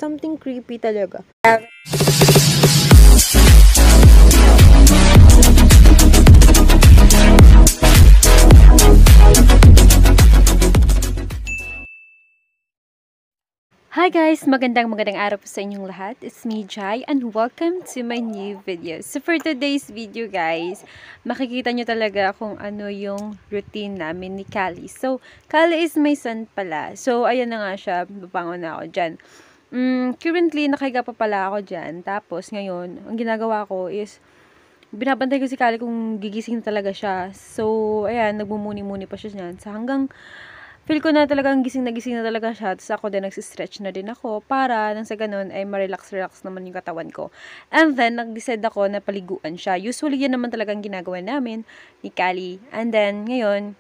something creepy talaga. Hi guys! Magandang araw po sa inyong lahat. It's me, Jai, and welcome to my new video. So for today's video guys, makikita nyo talaga kung ano yung routine namin ni Callie. So, Callie is my son pala. So, ayan na nga siya. Babangon na ako dyan. Currently, nakahiga pa pala ako dyan. Tapos, ngayon, ang ginagawa ko is, binabantay ko si Callie kung gigising talaga siya. So, ayan, nagmumuni-muni pa siya dyan. So, hanggang feel ko na talagang gising na talaga siya. Tapos ako din nagsistretch na din ako para nang sa ganun ay ma-relax naman yung katawan ko. And then, nag-decide ako na paliguan siya. Usually, yan naman talagang ginagawa namin ni Callie. And then, ngayon,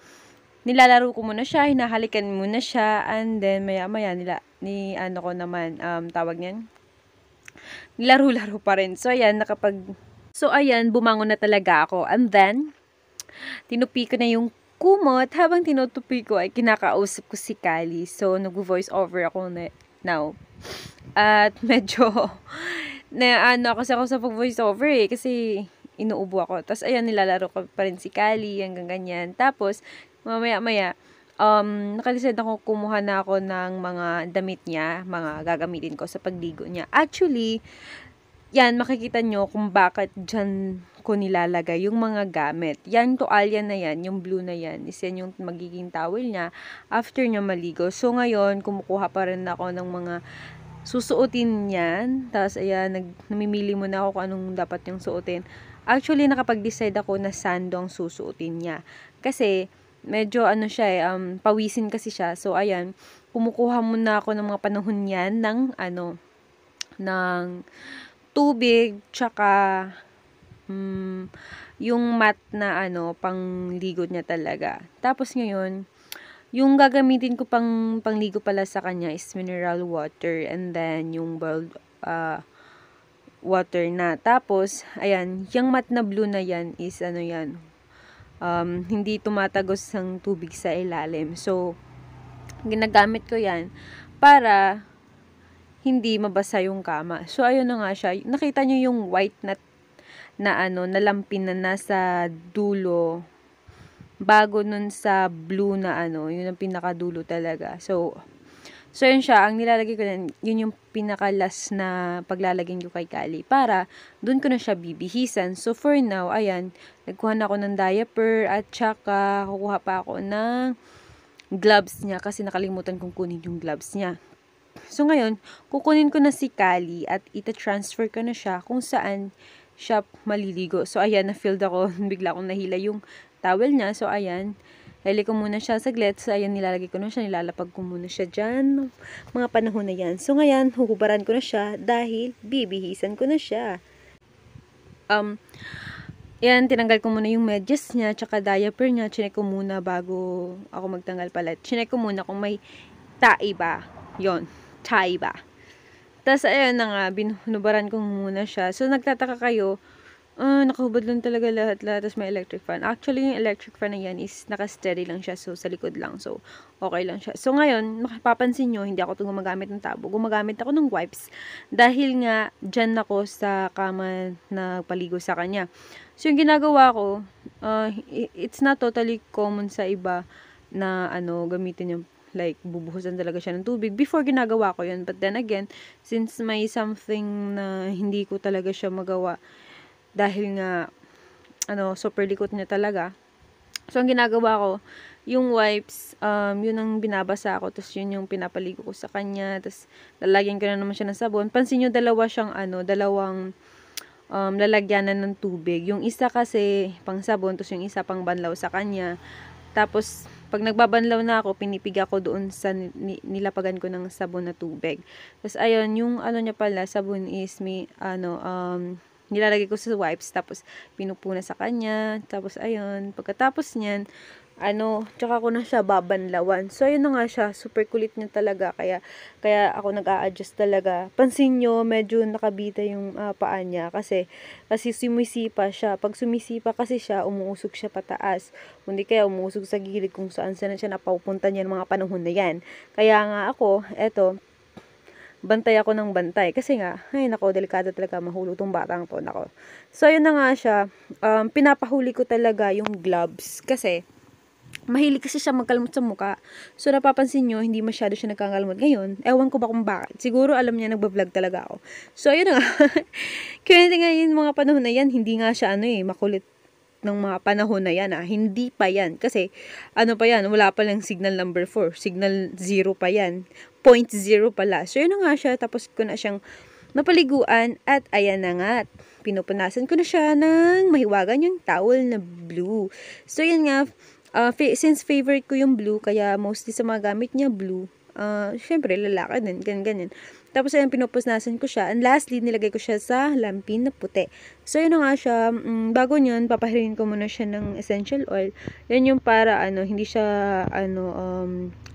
nilalaro ko muna siya, hinahalikan muna siya. And then, maya-maya, ano ko naman, tawag niyan, nilaro-laro pa rin. So, ayan, bumangon na talaga ako. And then, tinupi ko na yung kumot, habang tinutupi ko ay kinakausap ko si Callie. So, nag-voice over ako now. At medyo, ako sa pag-voice over kasi inuubo ako. Tapos, ayan, nilalaro ko pa rin si Callie, hanggang ganyan. Tapos, mamaya-maya, nakalisid ako, kumuha na ako ng mga damit niya, mga gagamitin ko sa pagligo niya. Actually, yan, makikita nyo kung bakit dyan ko nilalagay yung mga gamit. Yan, toalya na yan, yung blue na yan, is yan yung magiging towel niya after niya maligo. So, ngayon, kumukuha pa rin ako ng mga susuotin niyan. Tapos, ayan, namimili muna ako kung anong dapat yung suotin. Actually, nakapag-decide ako na sando ang susuotin niya. Kasi, medyo pawisin kasi siya. So, ayan, kumukuha muna ako ng mga panahon niyan ng tubig, tsaka yung mat na pangligo niya talaga. Tapos ngayon, yung gagamitin ko pangligo pala sa kanya is mineral water, and then yung boiled water na. Tapos, ayan, yung mat na blue na yan is hindi tumatagos ng tubig sa ilalim. So, ginagamit ko yan para hindi mabasa yung kama. So, ayun na nga siya. Nakita nyo yung white na lampin na nasa dulo, bago nun sa blue na yun ang pinakadulo talaga. So yun siya. Ang nilalagay ko yun yung pinakalas na paglalagay ko kay Callie, para dun ko na siya bibihisan. So, for now, ayan, nagkuha na ako ng diaper, at saka kukuha pa ako ng gloves niya, kasi nakalimutan kong kunin yung gloves niya. So, ngayon, kukunin ko na si Callie at ita-transfer ko na siya kung saan siya maliligo. So, ayan, na-filled ako. Bigla akong nahila yung towel niya. So, ayan, lali ko muna siya saglit. So, ayan, nilalagay ko na siya. Nilalapag ko muna siya dyan. Mga panahon na yan. So, ngayon, huhubaran ko na siya dahil bibihisan ko na siya. Yan, tinanggal ko muna yung medyas niya, tsaka diaper niya. Chinek ko muna bago ako magtanggal pala. Chinek ko muna kung may tae ba. Yon, tae ba. Tapos, ayun na nga, binubaran ko muna siya. So, nagtataka kayo, nakahubad lang talaga lahat. Tapos, may electric fan. Actually, yung electric fan na yan is naka-steady lang siya. So, sa likod lang. So, okay lang siya. So, ngayon, mapapansin nyo, hindi ako gumagamit ng tabo. Gumagamit ako ng wipes. Dahil nga, dyan ako sa kama na paligo sa kanya. So, yung ginagawa ko, it's not totally common sa iba na, gamitin yung like, bubuhusan talaga siya ng tubig. Before, ginagawa ko yun. But then again, since may something na hindi ko talaga siya magawa, dahil nga, super likot niya talaga. So, ang ginagawa ko, yung wipes, yun ang binabasa ko. Tapos, yun yung pinapaligo ko sa kanya. Tapos, lalagyan ko na naman siya ng sabon. Pansin nyo, dalawang lalagyanan ng tubig. Yung isa kasi, pang sabon. Tapos, yung isa pang banlaw sa kanya. Tapos, pag nagbabanlaw na ako, pinipiga ko doon sa nilapagan ko ng sabon na tubig. Tapos, ayun, yung niya pala, sabon is nilalagay ko sa wipes, tapos pinupuna sa kanya. Tapos, ayun, pagkatapos niyan, tsaka ko na siya babanlawan. So, ayun na nga siya, super kulit niya talaga, kaya ako nag-a-adjust talaga. Pansin nyo, medyo nakabita yung paa niya, kasi sumisipa siya. Pag sumisipa kasi siya, umuusog siya pataas. Kundi kaya umuusog sa gilid kung saan siya napapunta niya ng mga panahon na yan. Kaya nga ako, bantay ako ng bantay. Kasi nga, ay nako, delikado talaga mahulog tong batang to, nako. So, yun na nga siya, pinapahuli ko talaga yung gloves. Kasi, mahilig kasi siya magkalmot sa mukha. So, napapansin nyo, hindi masyado siya nagkakalmot ngayon. Ewan ko ba kung bakit. Siguro, alam niya, nagbablog talaga ako. So, ayun na nga. Kaya ngayon, mga panahon na yan, hindi nga siya, makulit ng mga panahon na yan, Hindi pa yan. Kasi, ano pa yan, wala pa lang signal number 4. Signal 0 pa yan. 0.0 pala. So, yun na nga siya. Tapos ko na siyang napaliguan. At, ayan na nga. Pinupunasan ko na siya ng mahiwagan yung towel na blue. So, yun nga. Since favorite ko yung blue, kaya mostly sa mga gamit niya blue, syempre lalaki din, ganyan. Tapos ayun, pinupusnasan ko siya. And lastly, nilagay ko siya sa lampin na puti. So yun na nga siya, bago nyan, papahirin ko muna siya ng essential oil. Yan yung para, hindi siya,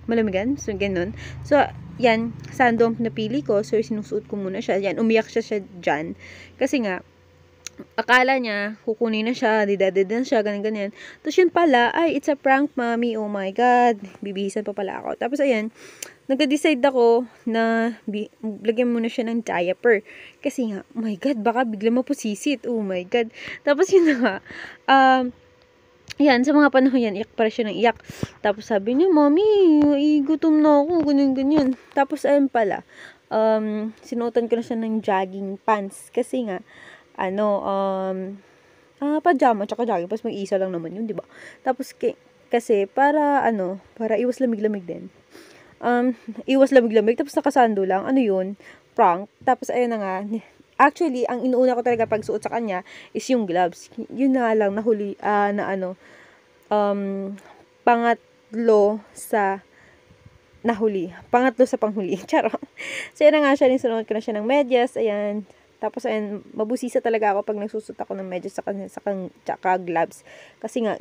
malamigan. So, ganun. So, yan, sandom na pili ko. So, sinusuot ko muna siya. Yan, umiyak siya dyan. Kasi nga, akala niya, kukunin na siya, didadid na siya, ganyan. Tapos yun pala, ay, it's a prank, mommy, oh my God, bibihisan pa pala ako. Tapos ayan, nagka-decide ako na lagyan muna siya ng diaper. Kasi nga, oh my God, baka bigla mapusisit, oh my God. Tapos yun na nga, yan, sa mga panahon yan, iyak pa siya ng iyak. Tapos sabi niya, mommy, gutom na ako, ganyan. Tapos ayun pala, sinuotan ko na siya ng jogging pants. Kasi nga, pajama, tsaka jogging. Tapos mag-isa lang naman yun, di ba? Tapos, kasi, para iwas lamig-lamig din. Iwas lamig-lamig, tapos nakasando lang. Ano yun? Prank. Tapos, ayun na nga. Actually, ang inuuna ko talaga pag suot sa kanya is yung gloves. Yun na lang, nahuli, pangatlo sa panghuli. Charot. So, yun na nga siya, sinuot ko na siya ng medyas. Ayan. Tapos, ayun, mabusisa talaga ako pag nagsusot ako ng medyas tsaka gloves. Kasi nga,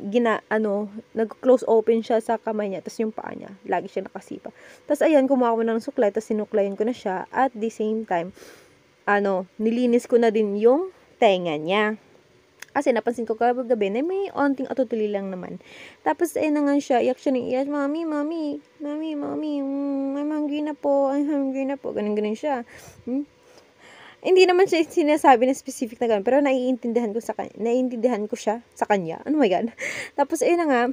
nag-close open siya sa kamay niya, tapos yung paa niya, lagi siya nakasipa. Tapos, ayan, kumuha ko na ng suklay, tapos sinuklayin ko na siya. At the same time, nilinis ko na din yung tenga niya. Kasi napansin ko kagabi na may onting atutuli lang naman. Tapos, ayun na nga siya, iyak siya ng iyak, Mommy, I'm hungry na po. Ganun siya. Hindi naman siya sinasabi na specific na gano'n, pero naiintindihan ko siya sa kanya. Oh my God. Tapos, ayun na nga,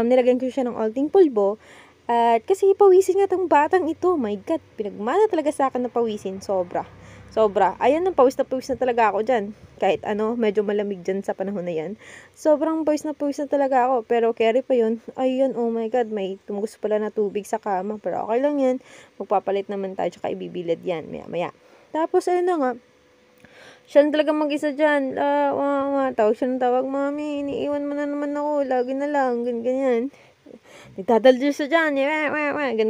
nilagyan ko siya ng onting pulbo. At kasi pawisin nga tong batang ito. My God, pinagmana talaga sa akin na pawisin. Sobra. Ayan, pawis na talaga ako dyan. Kahit medyo malamig dyan sa panahon na yan. Sobrang pawis na talaga ako. Pero carry pa yun. Ayun, oh my God, may tumugos pala na tubig sa kama. Pero okay lang yan. Magpapalit naman tayo, tsaka ibibilad yan. Maya. Tapos, ayun na nga. Siya na talaga mag-isa dyan. Tawag, Mami, iniiwan mo na naman ako. Lagi na lang, ganyan. Nagdadaldal siya dyan.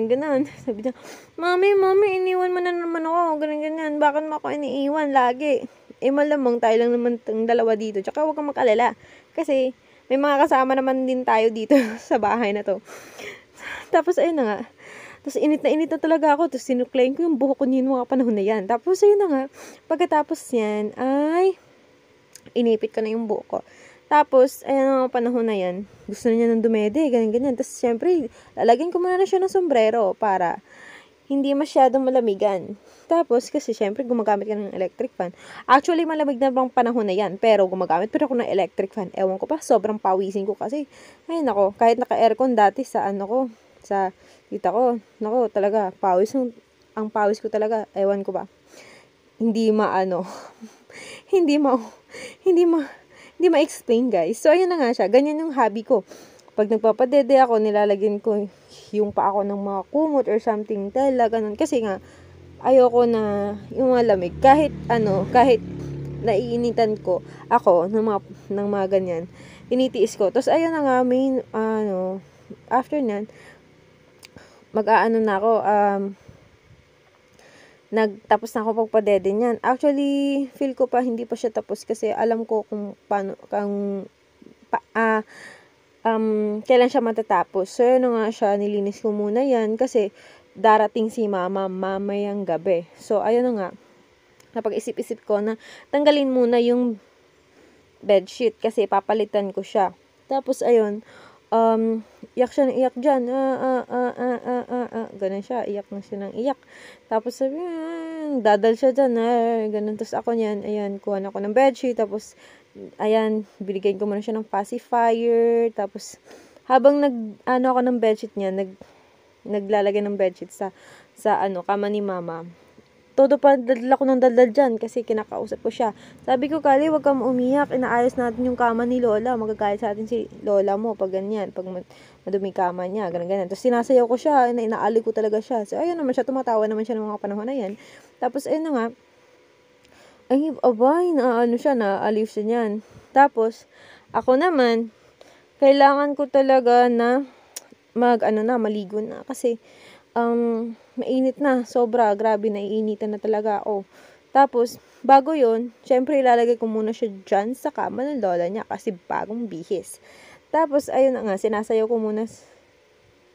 Ganun. Sabi niya, Mami, iniwan mo na naman ako. Ganyan. Bakit mo ako iniiwan lagi? Malamang tayo lang naman ang dalawa dito. Tsaka huwag kang mag-alala. Kasi, may mga kasama naman din tayo dito sa bahay na to. Tapos, ayun na nga. Tapos, init na talaga ako. Tapos, sinuklayin ko yung buhok ko niyo mga panahon na yan. Tapos, ayun na nga. Pagkatapos yan, ay, inipit ko na yung buhok ko. Tapos, ayun mga panahon na yan, gusto niya ng dumede, ganyan. Tapos, syempre, lalagyan ko muna na siya ng sombrero para hindi masyadong malamigan. Tapos, kasi syempre, gumagamit ka ng electric fan. Actually, malamig na bang panahon na yan, pero gumagamit pa ako ng electric fan. Ewan ko pa, sobrang pawisin ko kasi. Ay, nako, kahit naka-aircon dati sa sa tita ko, nako, talaga, ang pawis ko talaga, ewan ko ba, hindi ma-explain, guys. So, ayun na nga siya, ganyan yung hobby ko. Pag nagpapadede ako, nilalagyan ko yung paa ko ng mga kumot or something, ganun, kasi nga, ayoko na yung mga lamig, kahit naiinitan ko ako ng mga ganyan, tinitiis ko. Tapos, ayun na nga, after nyan, na ako, nagtapos na ako pagpadede niyan. Actually, feel ko pa hindi pa siya tapos kasi alam ko kung paano, kailan siya matatapos. So, yun nga siya, nilinis ko muna yan kasi darating si mama mamayang gabi. So, ayun na nga, napag-isip-isip ko na tanggalin muna yung bedsheet kasi papalitan ko siya. Tapos, ayun, iyak siya ng iyak dyan. Ganun siya, iyak na siya ng iyak. Tapos sabi, dadal siya dyan, ganun. Tapos ako niyan, ayan, kuha na ako ng bedsheet. Tapos, ayan, binigyan ko muna siya ng pacifier. Tapos, habang ako ng bedsheet niya, naglalagay ng bedsheet sa kama ni mama. Todo pa, daldal ako ng daldal dyan kasi kinakausap ko siya. Sabi ko, Kali, wag kang umiyak. Inaayos natin yung kama ni Lola. Magagalit sa atin si Lola mo pag ganyan. Pag madumi kama niya, ganyan. Tapos sinasayaw ko siya. Inaali ko talaga siya. So, ayun naman siya. Tumatawa naman siya ng mga panahon na yan. Tapos, ayun na nga. Ay, abay, naaliw siya niyan. Tapos, ako naman, kailangan ko talaga na maligo na. Kasi, mainit na, sobra, grabe, naiinitan na talaga ako. Tapos, bago yon, syempre ilalagay ko muna siya dyan sa kama ng lola niya kasi bagong bihis. Tapos, ayun na nga, sinasayaw ko muna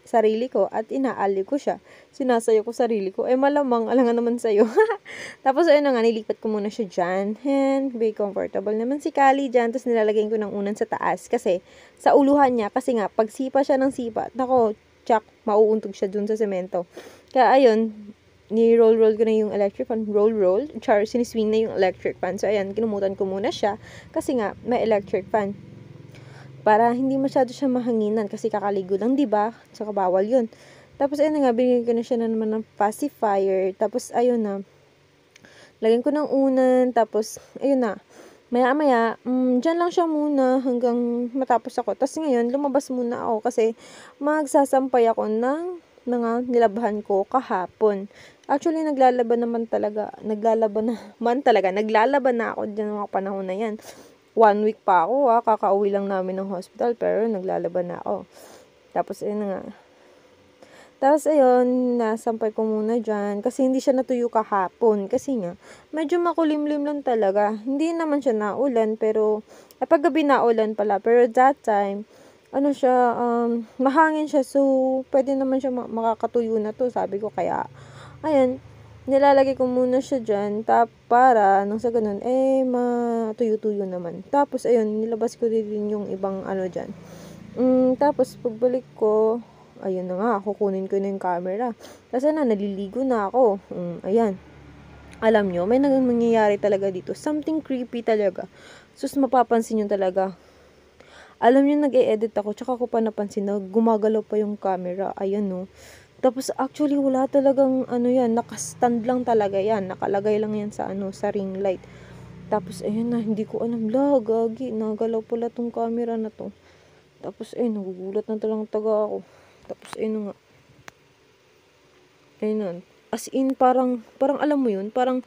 sarili ko at inaali ko siya. Sinasayaw ko sarili ko. Malamang, alangan naman sa'yo. Tapos, ayun na nga, nilipat ko muna siya dyan. And, be comfortable naman si Kali dyan. Tapos, nilalagay ko ng unan sa taas. Kasi, sa uluhan niya, kasi nga, pag sipa siya ng sipa, nako, tsak, mauuntog siya dun sa semento. Kaya, ayun, ni-roll ko na yung electric fan. Roll. Siniswing na yung electric fan. So, ayan, kinumutan ko muna siya. Kasi nga, may electric fan. Para hindi masyado siya mahanginan. Kasi kakaligo lang, diba? Saka bawal yun. Tapos, ayun na nga, binigyan ko na siya na naman ng pacifier. Tapos, ayun na. Lagyan ko ng unan. Tapos, ayun na. Maya-maya, dyan lang siya muna hanggang matapos ako. Tapos ngayon, lumabas muna ako kasi magsasampay ako ng mga nilabahan ko kahapon. Actually, naglalaban na ako dyan ng mga panahon na yan. 1 week pa ako, kakauwi lang namin ng hospital, pero naglalaban na ako. Tapos, ayun na nga. Tapos, ayun, nasampay ko muna dyan. Kasi hindi siya natuyo kahapon. Kasi nga, medyo makulimlim lang talaga. Hindi naman siya naulan, pero, paggabi naulan pala. Pero that time, mahangin siya. So, pwede naman siya makakatuyo na to. Sabi ko, kaya, ayun, nilalagay ko muna siya dyan. Para, nang sa ganun, matuyo-tuyo naman. Tapos, ayun, nilabas ko din yung ibang dyan. Tapos, pagbalik ko, ayun na nga, kukunin ko na yung camera. Kasi naliligo na ako. Ayan. Alam nyo, may nangyayari talaga dito. Something creepy talaga. Sus, mapapansin nyo talaga. Alam nyo, nag-e-edit ako, tsaka ko pa napansin na gumagalaw pa yung camera. Ayan, no. Tapos, actually, wala talagang, nakastand lang talaga yan. Nakalagay lang yan sa, sa ring light. Tapos, ayun na, hindi ko alam. Gagi, nagalaw pala tong camera na to. Tapos, nagugulat na taga ako. Tapos, ayun nga. Ayun. As in, parang alam mo yun, parang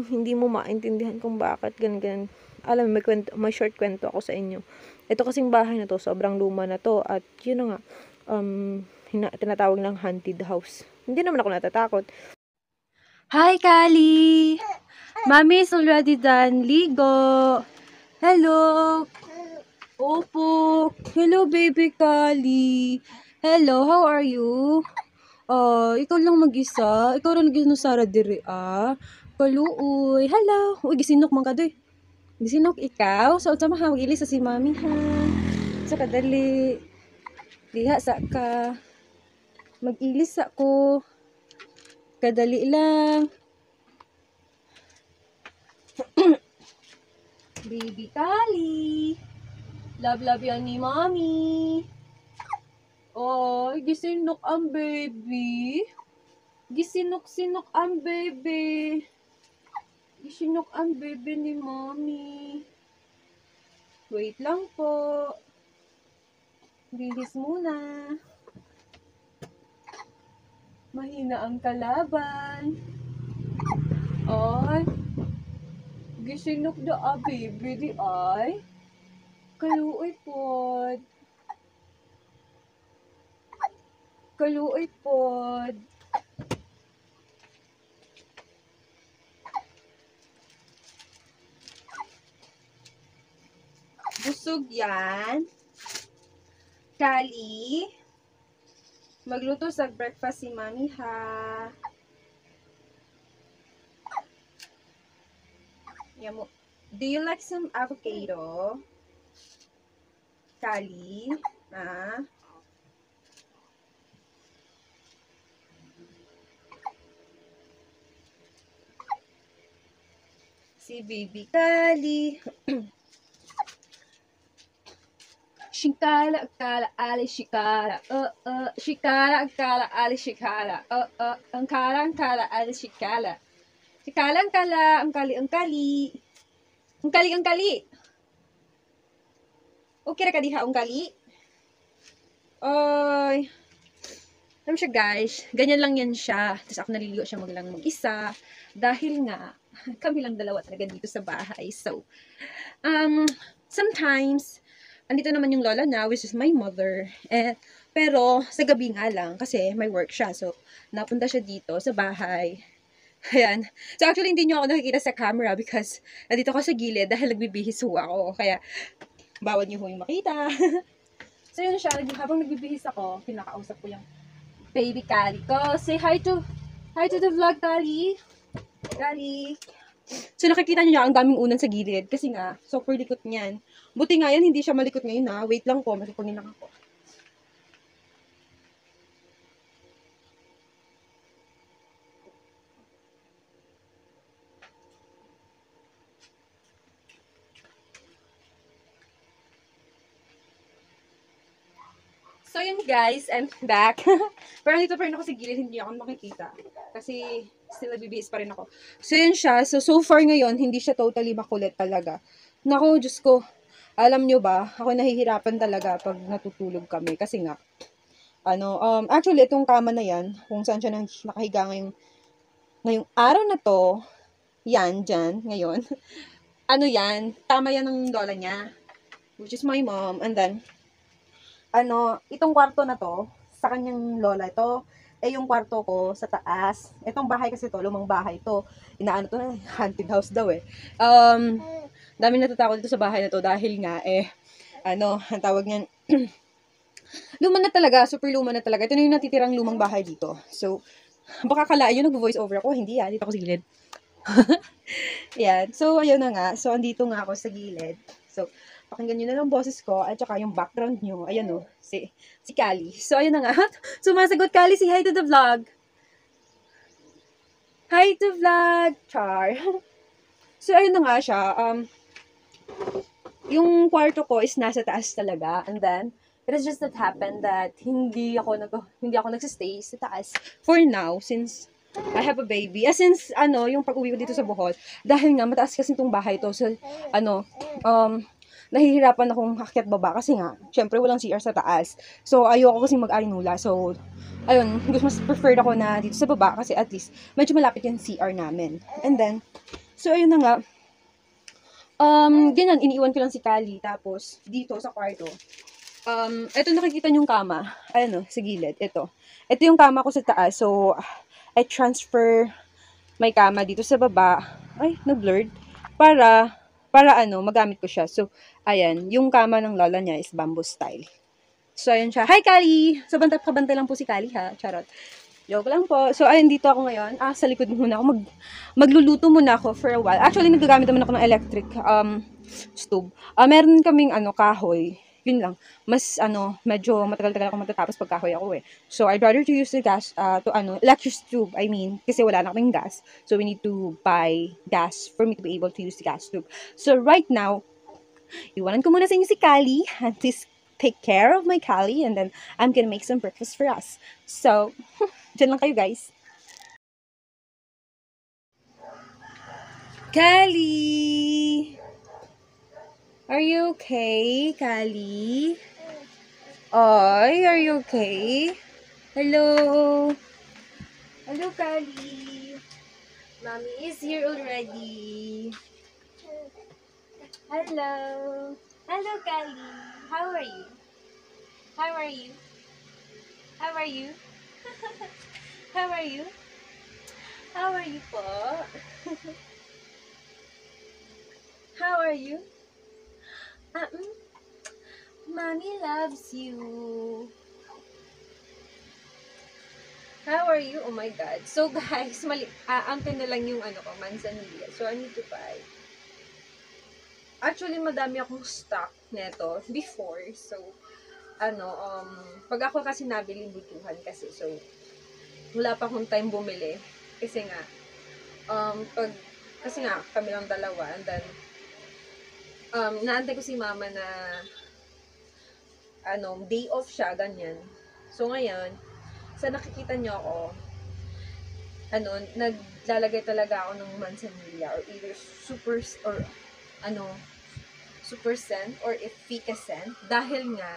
hindi mo maintindihan kung bakit ganyan. Alam mo, may short kwento ako sa inyo. Ito kasing bahay na to, sobrang luma na to. At, yun na nga, tinatawag ng haunted house. Hindi naman ako natatakot. Hi, Kali! Mommy is already done. Ligo! Hello! Opo! Hello, baby Kali! Hello, how are you? Ikaw lang mag-isa? Ikaw rin ginusara diri, Kaluoy! Hello! Uy, gisinok man ka doy. Gisinok ikaw? So, sama ha, mag-ilis sa si mami ha. Sa kadali. Diha sa ka. Mag-ilis ako. Kadali lang. Baby Kali. Love yan ni mommy. Gisinok ang baby. Gisinok ang baby. Gisinok ang baby ni mommy. Wait lang po. Bilis muna. Mahina ang kalaban. Gisinok da a baby di ay. Kaluoy pod. Kaluoy pod. Busog yan. Kali. Magluto sa breakfast si mami ha. Do you like some avocado? Kali? Ah. Si Baby Kali. Shikara, kara, ali, shikara. Shikara, kara, ali, shikara. Angkara, ali, shikara. Shikara, angkala, angkali, angkali. Angkali, angkali. Okay ka diha, angkali? Oy. Alam siya guys, ganyan lang yan siya. Tapos ako naliligo siya maglang mag-isa. Dahil nga, kami lang dalawa talaga dito sa bahay. So, sometimes, andito naman yung lola na, which is my mother. Pero, sa gabi nga lang, kasi may work siya. So, napunta siya dito sa bahay. Ayan. So, actually, hindi niyo ako nakikita sa camera because nandito ako sa gilid dahil nagbibihis ho ako. Kaya, bawal niyo ho yung makita. So, yun siya. Habang nagbibihis ako, pinakausap ko yung baby Kali ko. Say hi to the vlog, Kali. Kali. So, nakikita niyo ang daming unan sa gilid. Kasi nga, super likot niyan. Buti nga yan, hindi siya malikot ngayon na. Wait lang po, matukunin lang ako. So, yun guys, I'm back. Pero dito pa rin ako sa gilid, hindi ako makikita. Kasi, still nabibihis pa rin ako. So, yun siya. So far ngayon, hindi siya totally makulit talaga. Naku, Diyos ko. Alam nyo ba, ako nahihirapan talaga pag natutulog kami. Kasi nga, actually, itong kama na yan, kung saan siya nakahiga ngayong araw na to, yan, dyan, ngayon. Yan, tama yan ng lola niya, which is my mom. And then, itong kwarto na to, sa kanyang lola ito, yung kwarto ko sa taas. Itong bahay kasi to, lumang bahay to. Inaano to na, haunted house daw eh. Dami natatakot dito sa bahay na to dahil nga ang tawag niyan, luma na talaga, super luma na talaga. Ito na yung natitirang lumang bahay dito. So, baka kalaan yun, nag-voice over ako. Hindi dito ako sa gilid. Yan. So, ayun na nga. So, andito nga ako sa gilid. So, pakinggan nyo na lang boses ko at saka yung background nyo. Ayan si Kali. So, ayun na nga. Sumasagot Kali, say hi to the vlog. Hi to vlog. Char. So, ayun na nga siya. Yung kwarto ko is nasa taas talaga. And then, it is just that happened that hindi ako nagsistay sa taas for now since I have a baby. Since yung pag-uwi ko dito sa Bohol, dahil nga mataas kasi itong bahay to. So, nahihirapan akong akyat baba kasi nga, syempre walang CR sa taas. So, ayoko kasi mag-arinula. So, ayun, mas preferred ako na dito sa baba kasi at least medyo malapit yung CR namin. And then, so ayun na nga, ganyan, iniiwan ko lang si Kali. Tapos, dito sa kwarto, ito nakikita yung kama. Sa gilid, ito. Ito yung kama ko sa taas. So, I transfer my kama dito sa baba. Ay, na-blurred. Para magamit ko siya. So, ayan, yung kama ng lola niya is bamboo style. So, ayan siya. Hi, Kali! So, kabantay lang po si Kali, ha? Charot. Joke lang po. So, ayun, dito ako ngayon. Sa likod muna ako. Magluluto muna ako for a while. Actually, nagagamit naman ako ng electric stove. Meron kaming, kahoy. Yun lang. Mas, medyo matagal-tagal ako matatapos pag kahoy ako eh. So, I'd rather to use the gas, electric stove, I mean, kasi wala na kaming gas. So, we need to buy gas for me to be able to use the gas stove. So, right now, iwanan ko muna sa inyo si Kali. And please take care of my Kali. And then, I'm gonna make some breakfast for us. So, dyan lang kayo, guys. Kali! Are you okay, Kali? Oy, are you okay? Hello? Hello, Kali. Mommy is here already. Hello. Hello, Kali. How are you? How are you? How are you? How are you? How are you po? How are you? Mommy loves you. How are you? Oh my God. So guys, ampin na lang yung manzanilla. So I need to buy. Actually, madami akong stock neto before. So, pag ako kasi nabili butuhan kasi, so, wala pa akong time bumili. Kasi nga, kasi nga, kami lang dalawa, and then, naantay ko si mama na, day off siya, ganyan. So, ngayon, sa nakikita niyo ako, naglalagay talaga ako ng manzanilla or either super scent or efficacent dahil nga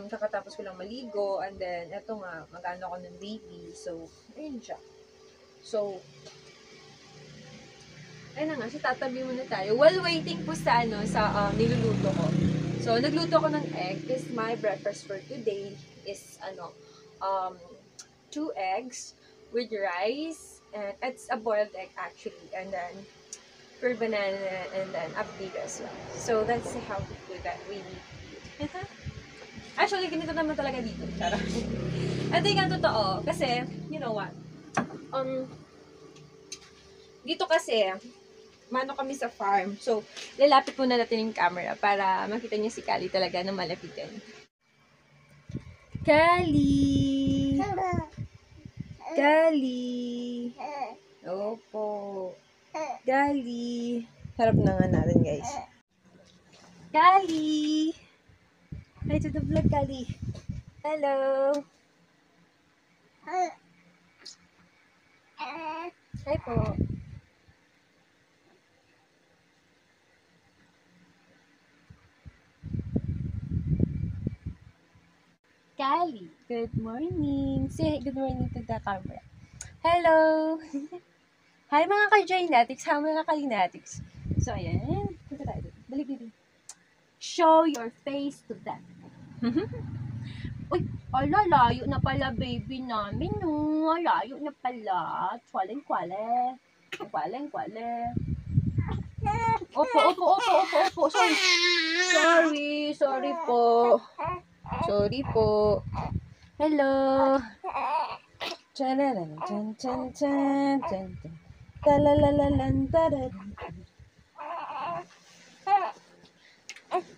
kakatapos ko lang maligo and then eto nga mag-ano ako ng baby, so ayun siya. So ayun na nga, so tatabi muna tayo while waiting po sa niluluto ko. So nagluto ko ng egg, is my breakfast for today is 2 eggs with rice, and it's a boiled egg actually, and then for banana, and then update as well. So that's how to do that really. Actually, ganito naman talaga dito. Charot. At yung totoo, kasi, you know what? Dito kasi, mano kami sa farm. So, lalapit muna natin yung camera para makita niyo si Kali talaga na malapitan. Kali! Kali! Opo. Kali! Harap na nga natin, guys. Kali! Hi to the vlog, Kali. Hello! Hi po. Kali, good morning. Say good morning to the camera. Hello! Hi mga ka-Joynatics, hi mga ka-Linatics. So, ayan. Punta tayo. Dali, baby. Show your face to them. Uy, ala, layo na pala baby namin, no. Layo na pala. Kwaleng-kwale. Kwaleng-kwale. Opo. Sorry po. Sorry po. Hello. Chalalan, chan. Talalalan, taran.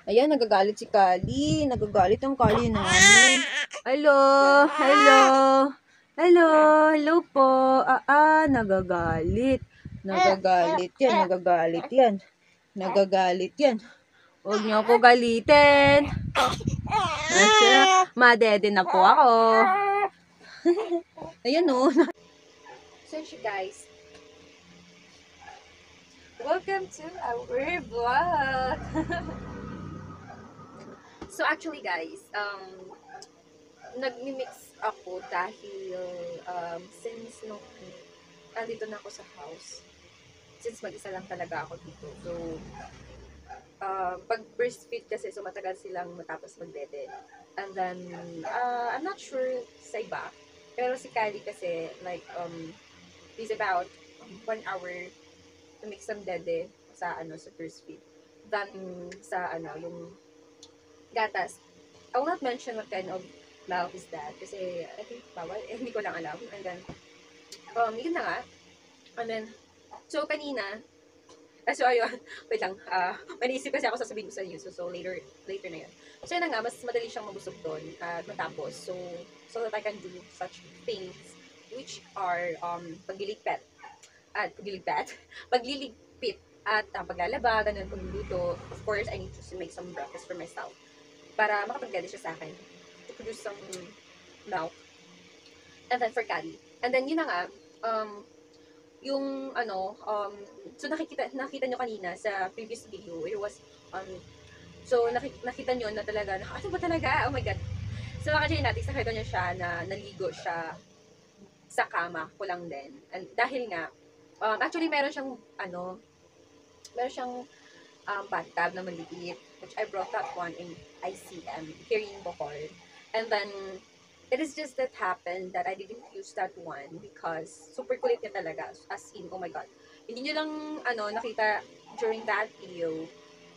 Ayan, nagagalit si Kali. Nagagalit ang Kali namin. Hello po. Nagagalit. Nagagalit yan. Huwag niyo ako galitin. Madede na po ako. Ayan o. So guys, welcome to our vlog. So actually guys, nag-mix ako dahil since nung andito na ako sa house, since mag-isa lang talaga ako dito, so pag breastfeed kasi, so matagal silang matapos magdede. And then, I'm not sure sa iba, pero si Kali kasi, like, is about 1 hour to make some dede sa, sa breastfeed. Than sa, yung gatas. I will not mention what kind of milk is that, kasi, I think, bawal, hindi ko lang alam. And then, yun na nga. And then, so, kanina, so, ayun, wait lang, may naisip kasi ako sasabihin ko sa inyo, so later na yun. So, yun na nga, mas madali siyang mabusog doon at matapos, so that I can do such things, which are, pagliligpit, at paglalaba, ganun, pagluluto. Of course, I need to make some breakfast for myself, para makapag-ready siya sa akin, to produce some milk, and then for Kali. And then, yun na nga, yung so nakita nyo kanina sa previous video, it was so nakita nyo na talaga ano ba talaga, oh my god. So actually natin nakita nyo siya na naligo siya sa kama ko lang din, and dahil nga actually meron siyang bathtub na maliit, which I brought that one in ICM here in Bohol, and then it is just that happened that I didn't use that one because super kulit niya talaga. As in, oh my god. Hindi nyo lang, nakita during that video.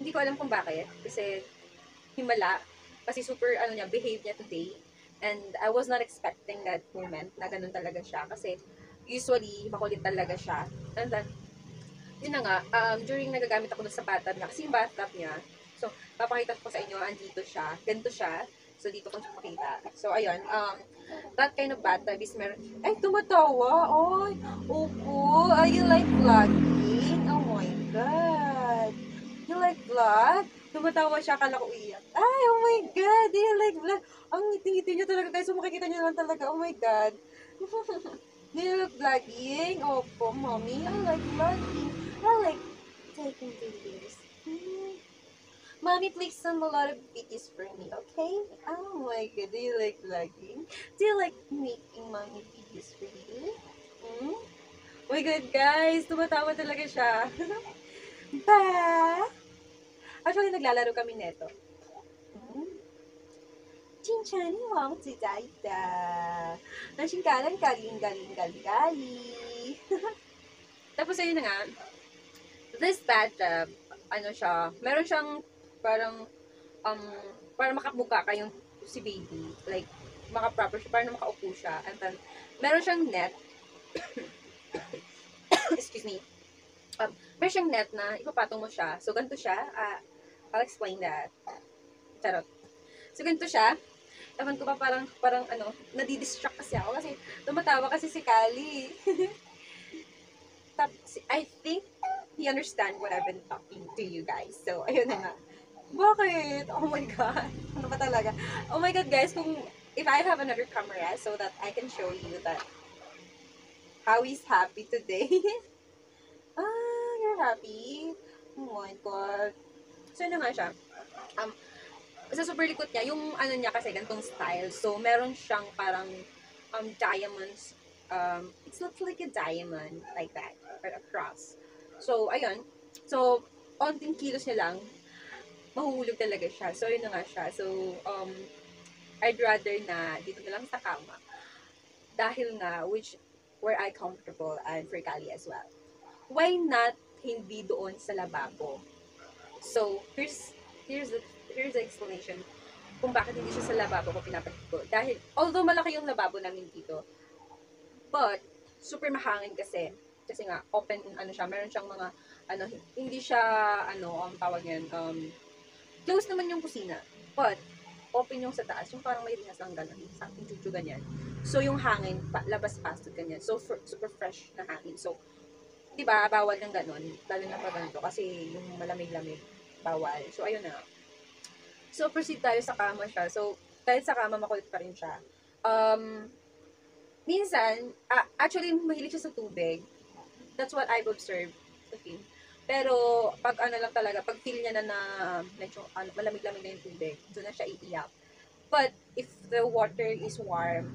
Hindi ko alam kung bakit. Kasi, himala. Kasi super, behave niya today. And I was not expecting that moment na ganun talaga siya. Kasi, usually, makulit talaga siya. And then, yun na nga, during nagagamit ako ng sa bathtub niya, kasi yung bathtub niya, so, papakita ko sa inyo, andito siya, ganito siya. So, dito ko siya makita. So, ayun, that kind of bathtub is meron, ay, tumatawa, oy, opo, you like vlogging? Oh my God. You like vlog? Tumatawa siya, akala ko iyak. Ay, oh my God, do you like vlog? Ang ngiti-ngiti niya talaga, guys, so makikita niyo lang talaga, oh my God. Do you like vlogging? Opo, mommy, I like vlogging. I like taking videos. Mommy, please send a lot of videos for me, okay? Oh my God, do you like vlogging? Do you like making mommy videos for you? Hmm? Oh my God, guys, tumatawa talaga siya. Ba? Actually, naglalaro kami neto. Hmm? Chinchani wang tsudaita. Nasingkalan galing. Tapos ayun na nga, this bathtub, ano siya, meron siyang parang, um, para makabuka kayong si baby. Like, maka-proper siya, para makaupo siya. And then, meron siyang net, excuse me, meron siyang net na ipapatong mo siya. So, ganito siya, I'll explain that. Charot. So, ganito siya. Ewan ko ba, parang nadidistract kasi ako kasi tumatawa kasi si Kali. I think he understand what I've been talking to you guys. So, ayun na nga. Bakit? Oh my God. Ano ba talaga? Oh my God, guys, if I have another camera so that I can show you that how he's happy today. You're happy? Oh my God. So, ano nga siya? Um, sa super likod niya, yung ano niya kasi ganitong style. So, meron siyang parang diamonds. It looks like a diamond, like that, or a cross. So, ayun. So, onting kilos niya lang, mahuhulog talaga siya. So, yun na nga siya. So, I'd rather na dito na lang sa kama. Dahil nga, where I comfortable and for Kali as well. Why not hindi doon sa lababo? So, here's the explanation kung bakit hindi siya sa lababo ko pinapatid ko. Dahil, although malaki yung lababo namin dito, but, super mahangin kasi. Kasi nga, open, meron siyang mga, hindi siya, tawag yan, close naman yung kusina. But, open yung sa taas, yung parang may rinas lang gano'n, something chuchu ganyan. So, yung hangin, labas pasok ganyan. So, super fresh na hangin. So, di ba, bawal ng gano'n, lalo na pa ganito, kasi yung malamig-lamig, bawal. So, ayun na. So, proceed tayo sa kama siya. So, dahil sa kama, makulit pa rin siya. Minsan, actually, mahilig siya sa tubig. That's what I've observed. Okay. Pero, pag lang talaga, pag feel niya na medyo malamig-lamig na yung tubig, doon na siya iiyak. But, if the water is warm,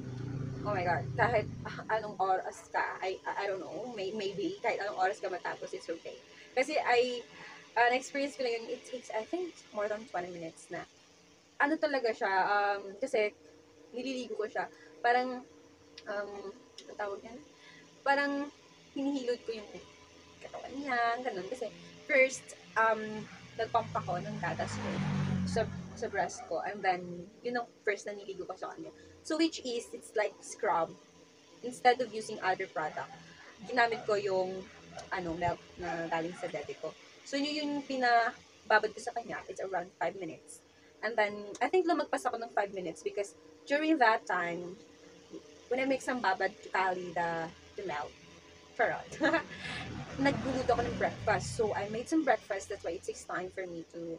oh my God, kahit anong oras ka, I don't know, maybe, kahit anong oras ka matapos, it's okay. Kasi na-experience ko na yun, it takes, I think, more than 20 minutes na. Ano talaga siya, kasi, nililigo ko siya, parang, ang tawag yan? Parang, hinihilod ko yung katawan niya, ganun. Kasi, first, nagpump ako ng gatas ko sa breast ko. And then, yun ang first na niligo ko sa kanya. So, which is, it's like scrub. Instead of using other product, ginamit ko yung, milk na galing sa dede ko. So, yun yung pinababad ko sa kanya. It's around 5 minutes. And then, I think lumagpas ako ng 5 minutes because during that time, when I make some babad to tally the milk, charot. Nagluluto ako ng breakfast. So, I made some breakfast. That's why it takes time for me to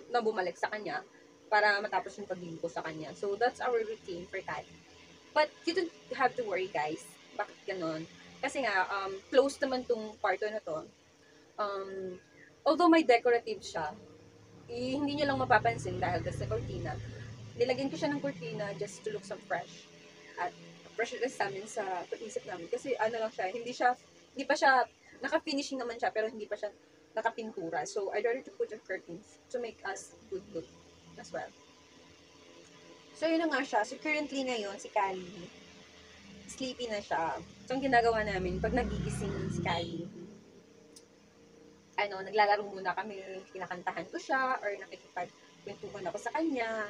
na bumalik sa kanya para matapos yung pagliligo ko sa kanya. So, that's our routine for that. But, you don't have to worry, guys. Bakit ganon? Kasi nga, close naman tong kwarto na to. Although may decorative siya, hindi nyo lang mapapansin dahil sa cortina. Nilagyan ko siya ng cortina just to look some fresh. At freshness namin sa pag-isip namin. Kasi lang siya, hindi pa siya, naka-finishing naman siya, pero hindi pa siya nakapintura. So, I'd rather to put the curtains to make us good look as well. So, yun na nga siya. So, currently ngayon, si Kali, sleepy na siya. So, ang ginagawa namin, pag nagigising si Kali, naglalaro muna kami, kinakantahan ko siya, or nakikipagkwentuhan ako sa kanya.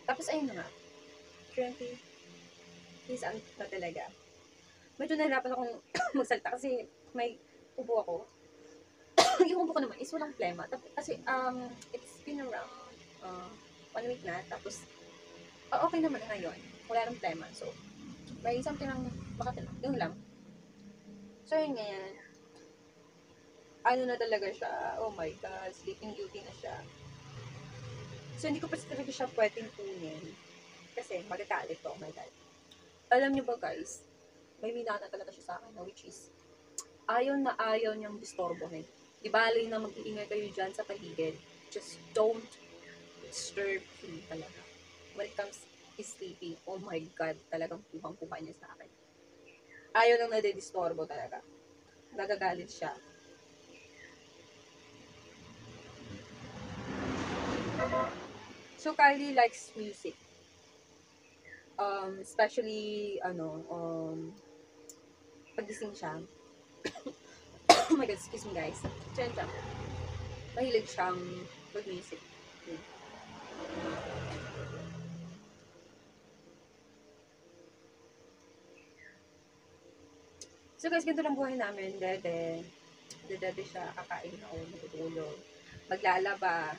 Tapos, ayun na nga. Currently, he's na talaga. Medyo nahirapan akong magsalita kasi may ubo ako. Yung ubo ko naman is walang plema. Kasi, it's been around 1 week na. Tapos, okay naman na ngayon. Wala nang problema. So, may something lang makatulong. Yung lang. So, yun ngayon. Ano na talaga siya. Oh my God. Sleeping Beauty na siya. So, hindi ko pa talaga siya pwedeng kunin. Kasi, magkakalit ko. Oh my God. Alam niyo ba guys, may minana talaga siya sa akin, which is, ayaw na ayaw niyang disturbohin. Di bali na mag-iingay kayo dyan sa paligid. Just don't disturb him talaga. When it comes to sleeping, oh my God, talagang puhang-puha niya sa akin. Ayaw nang nadidisturbo talaga. Nagagalit siya. So, Kylie likes music. Especially, pagising siya. Oh my God, excuse me guys. Diyan siya. Mahilig siyang mag-music. So guys, ganito lang buhay namin. Dede siya, kakain ako, matutulog, maglalaba.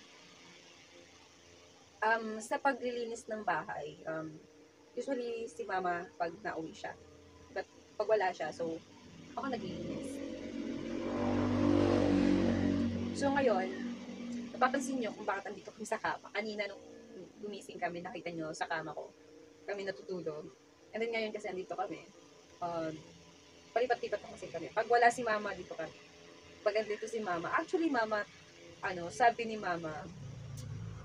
Sa paglilinis ng bahay, usually si mama pag nauwi siya. But pag wala siya, so ako naglilinis. So ngayon, napapansin nyo kung bakit andito kami sa kama. Kanina nung gumising kami, nakita nyo sa kama ko, kami natutulog. And then ngayon kasi andito kami, palipat-lipat na kasi kami. Pag wala si mama, dito kami. Pag andito si mama, actually mama, sabi ni mama,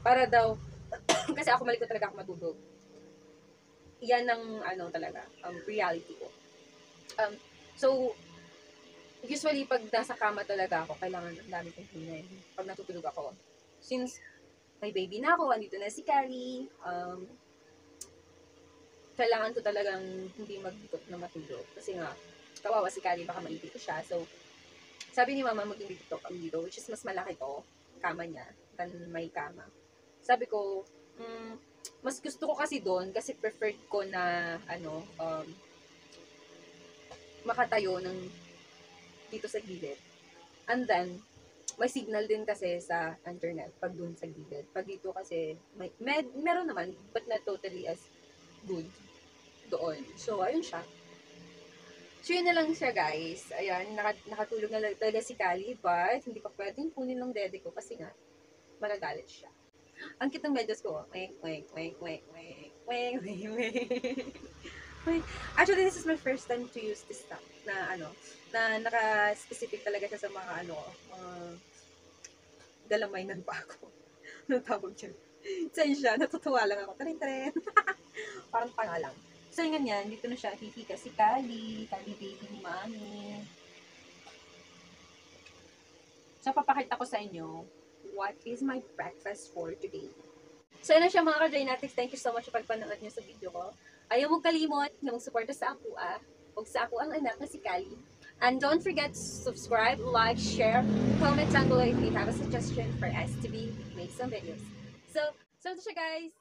para daw, kasi ako malikot talaga ako matulog. Yan ang, talaga, reality ko. So, usually, pag nasa kama talaga ako, kailangan ang dami kong hingay. Pag natutulog ako. Since may baby na ako, andito na si Carrie, kailangan ko talagang hindi magdikot na matulog. Kasi nga, kawawa si Carrie, baka maipit ko siya. So, sabi ni mama, mag-dito kami dito, which is mas malaki to, kama niya, than may kama. Sabi ko, mas gusto ko kasi doon, kasi preferred ko na, makatayo ng dito sa gilid. And then, may signal din kasi sa internet pag dun sa gilid. Pag dito kasi, meron naman, but not totally as good doon. So, ayun siya. So, yun na lang siya, guys. Ayan, nakatulog na lang talaga si Kali, but hindi pa pwedeng kunin ng dede ko kasi nga, magagalit siya. Ang cute ng medyas ko, Actually, this is my first time to use this stuff na na naka-specific talaga siya sa mga galamay ng bago. Ano tawag dyan? Saan siya? Natutuwa lang ako. Taren. Parang pangalang. So, yun yan. Dito na siya. Hihiga si Kali baby ni Mami. So, papakita ko sa inyo what is my breakfast for today. So, yun na siya mga ka-Drainatics. Thank you so much sa pagpanood niyo sa video ko. Ayaw mong kalimot na mag-suporta sa ako o sa ako ang anak na si Kali. And don't forget to subscribe, like, share, comment down below if you have a suggestion for us to make some videos. So ito siya guys.